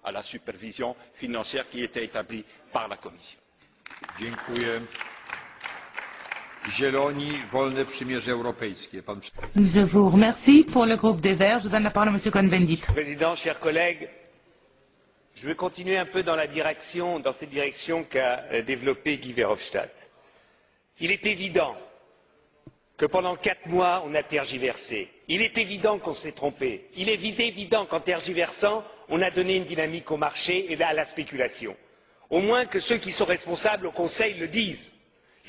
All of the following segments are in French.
à la supervision financière qui était établie par la Commission. Dziękuję. Zieloni, Wolne Przymierze Europejskie. Je vous remercie. Pour le groupe des Verts, je donne la parole à M. Cohn-Bendit. Président, chers collègues, je vais continuer un peu dans cette direction qu'a développée Guy Verhofstadt. Il est évident que pendant 4 mois, on a tergiversé. Il est évident qu'on s'est trompé. Il est évident qu'en tergiversant, on a donné une dynamique au marché et à la spéculation. Au moins que ceux qui sont responsables au Conseil le disent.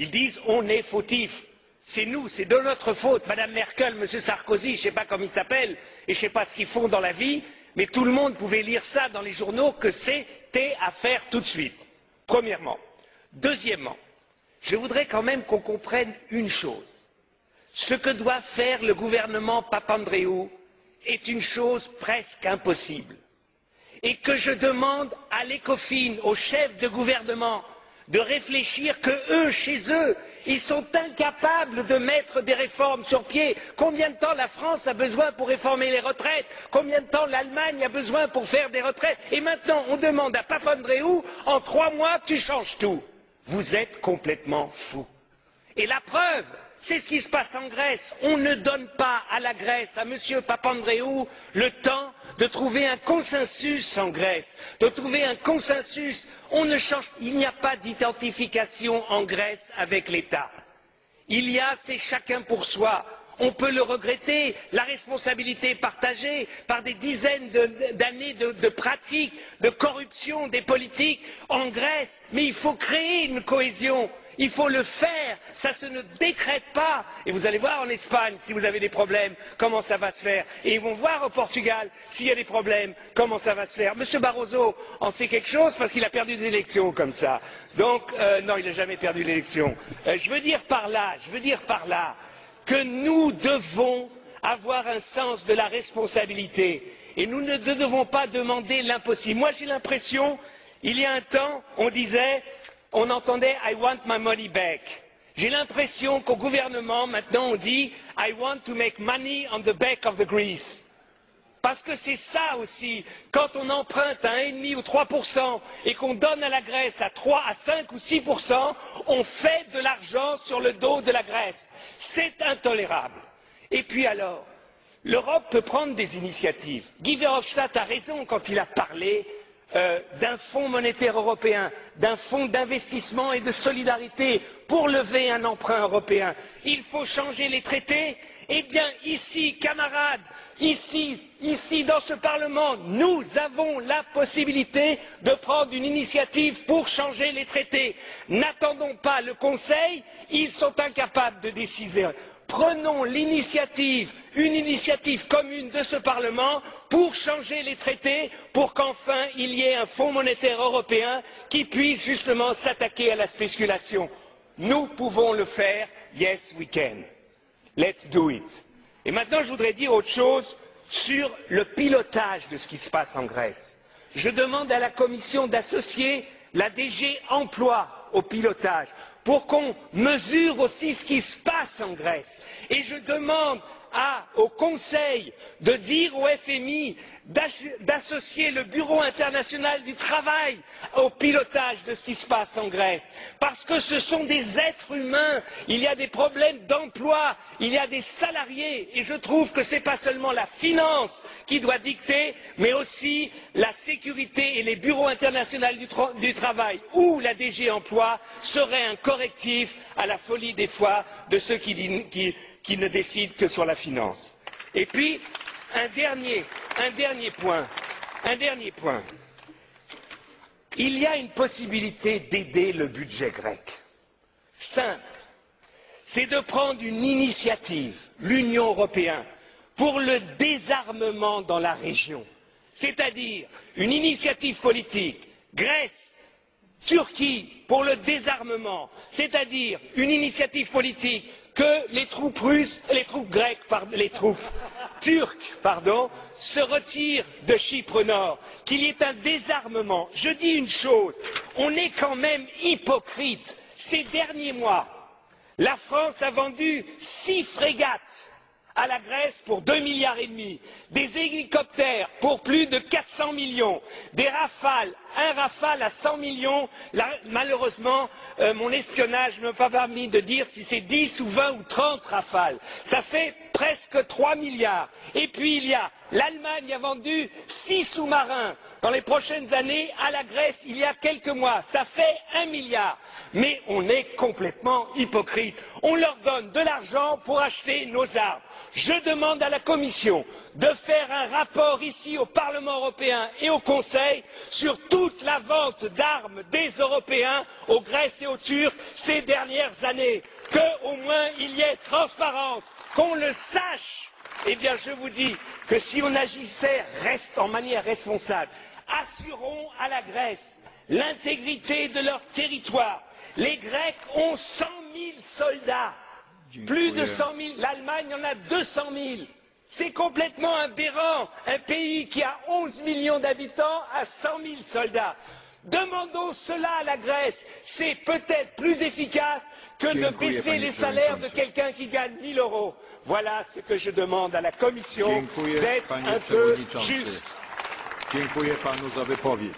Ils disent on est fautifs. C'est nous, c'est de notre faute. Madame Merkel, Monsieur Sarkozy, je ne sais pas comment ils s'appellent et je ne sais pas ce qu'ils font dans la vie, mais tout le monde pouvait lire ça dans les journaux que c'était à faire tout de suite. Premièrement. Deuxièmement, je voudrais quand même qu'on comprenne une chose. Ce que doit faire le gouvernement Papandréou est une chose presque impossible. Et que je demande à l'ECOFIN, aux chefs de gouvernement, de réfléchir que eux, chez eux, ils sont incapables de mettre des réformes sur pied. Combien de temps la France a besoin pour réformer les retraites? Combien de temps l'Allemagne a besoin pour faire des retraites? Et maintenant, on demande à Papandréou, en 3 mois, tu changes tout. Vous êtes complètement fous. Et la preuve, c'est ce qui se passe en Grèce. On ne donne pas à la Grèce, à M. Papandréou, le temps de trouver un consensus en Grèce, de trouver un consensus. Il n'y a pas d'identification en Grèce avec l'État. C'est chacun pour soi. On peut le regretter, la responsabilité est partagée par des dizaines d'années de pratiques, de corruption des politiques en Grèce, mais il faut créer une cohésion. Il faut le faire, ça ne décrète pas. Et vous allez voir en Espagne, si vous avez des problèmes, comment ça va se faire. Et ils vont voir au Portugal, s'il y a des problèmes, comment ça va se faire. Monsieur Barroso en sait quelque chose parce qu'il a perdu des élections comme ça. Donc, non, il n'a jamais perdu l'élection. Je veux dire par là que nous devons avoir un sens de la responsabilité. Et nous ne devons pas demander l'impossible. Moi, j'ai l'impression, il y a un temps, on entendait I want my money back. J'ai l'impression qu'au gouvernement, maintenant, on dit I want to make money on the back of the Greece. Parce que c'est ça aussi, quand on emprunte à 1,5 ou 3% et qu'on donne à la Grèce à 3, à 5 ou 6%, on fait de l'argent sur le dos de la Grèce. C'est intolérable. Et puis alors, l'Europe peut prendre des initiatives. Guy Verhofstadt a raison quand il a parlé d'un fonds monétaire européen, d'un fonds d'investissement et de solidarité pour lever un emprunt européen. Il faut changer les traités. Eh bien, ici, camarades, ici, dans ce Parlement, nous avons la possibilité de prendre une initiative pour changer les traités. N'attendons pas le Conseil, ils sont incapables de décider. Prenons l'initiative, une initiative commune de ce Parlement pour changer les traités, pour qu'enfin il y ait un fonds monétaire européen qui puisse justement s'attaquer à la spéculation. Nous pouvons le faire, yes we can. Let's do it. Et maintenant, je voudrais dire autre chose sur le pilotage de ce qui se passe en Grèce. Je demande à la Commission d'associer la DG Emploi au pilotage pour qu'on mesure aussi ce qui se passe en Grèce. Et je demande au Conseil de dire au FMI d'associer le Bureau international du travail au pilotage de ce qui se passe en Grèce. Parce que ce sont des êtres humains, il y a des problèmes d'emploi, il y a des salariés, et je trouve que ce n'est pas seulement la finance qui doit dicter, mais aussi la sécurité et les bureaux internationaux du travail ou la DG Emploi seraient un correctif à la folie des fois de ceux qui ne décident que sur la finance. Et puis, un dernier point. Il y a une possibilité d'aider le budget grec. Simple. C'est de prendre une initiative, l'Union européenne, pour le désarmement dans la région. C'est-à-dire une initiative politique, Grèce, Turquie, pour le désarmement. C'est-à-dire une initiative politique que les troupes turques, se retirent de Chypre Nord, qu'il y ait un désarmement. Je dis une chose, on est quand même hypocrite. Ces derniers mois, la France a vendu 6 frégates à la Grèce pour 2,5 milliards, des hélicoptères pour plus de 400 millions, des Rafales, un Rafale à 100 millions. Là, malheureusement, mon espionnage ne m'a pas permis de dire si c'est 10 ou 20 ou 30 Rafales. Ça fait presque 3 milliards. Et puis il y a l'Allemagne a vendu 6 sous-marins dans les prochaines années à la Grèce il y a quelques mois. Ça fait 1 milliard. Mais on est complètement hypocrite. On leur donne de l'argent pour acheter nos armes. Je demande à la Commission de faire un rapport ici au Parlement européen et au Conseil sur toute la vente d'armes des Européens aux Grecs et aux Turcs ces dernières années. Qu'au moins il y ait transparence, qu'on le sache. Eh bien, je vous dis que si on agissait en manière responsable, assurons à la Grèce l'intégrité de leur territoire. Les Grecs ont 100 000 soldats, plus de 100 000. L'Allemagne en a 200 000. C'est complètement aberrant. Un pays qui a 11 millions d'habitants a 100 000 soldats. Demandons cela à la Grèce. C'est peut-être plus efficace que de baisser les salaires de quelqu'un qui gagne 1 000 euros. Voilà ce que je demande à la Commission, d'être un peu juste. Dziękuję panu za wypowiedź.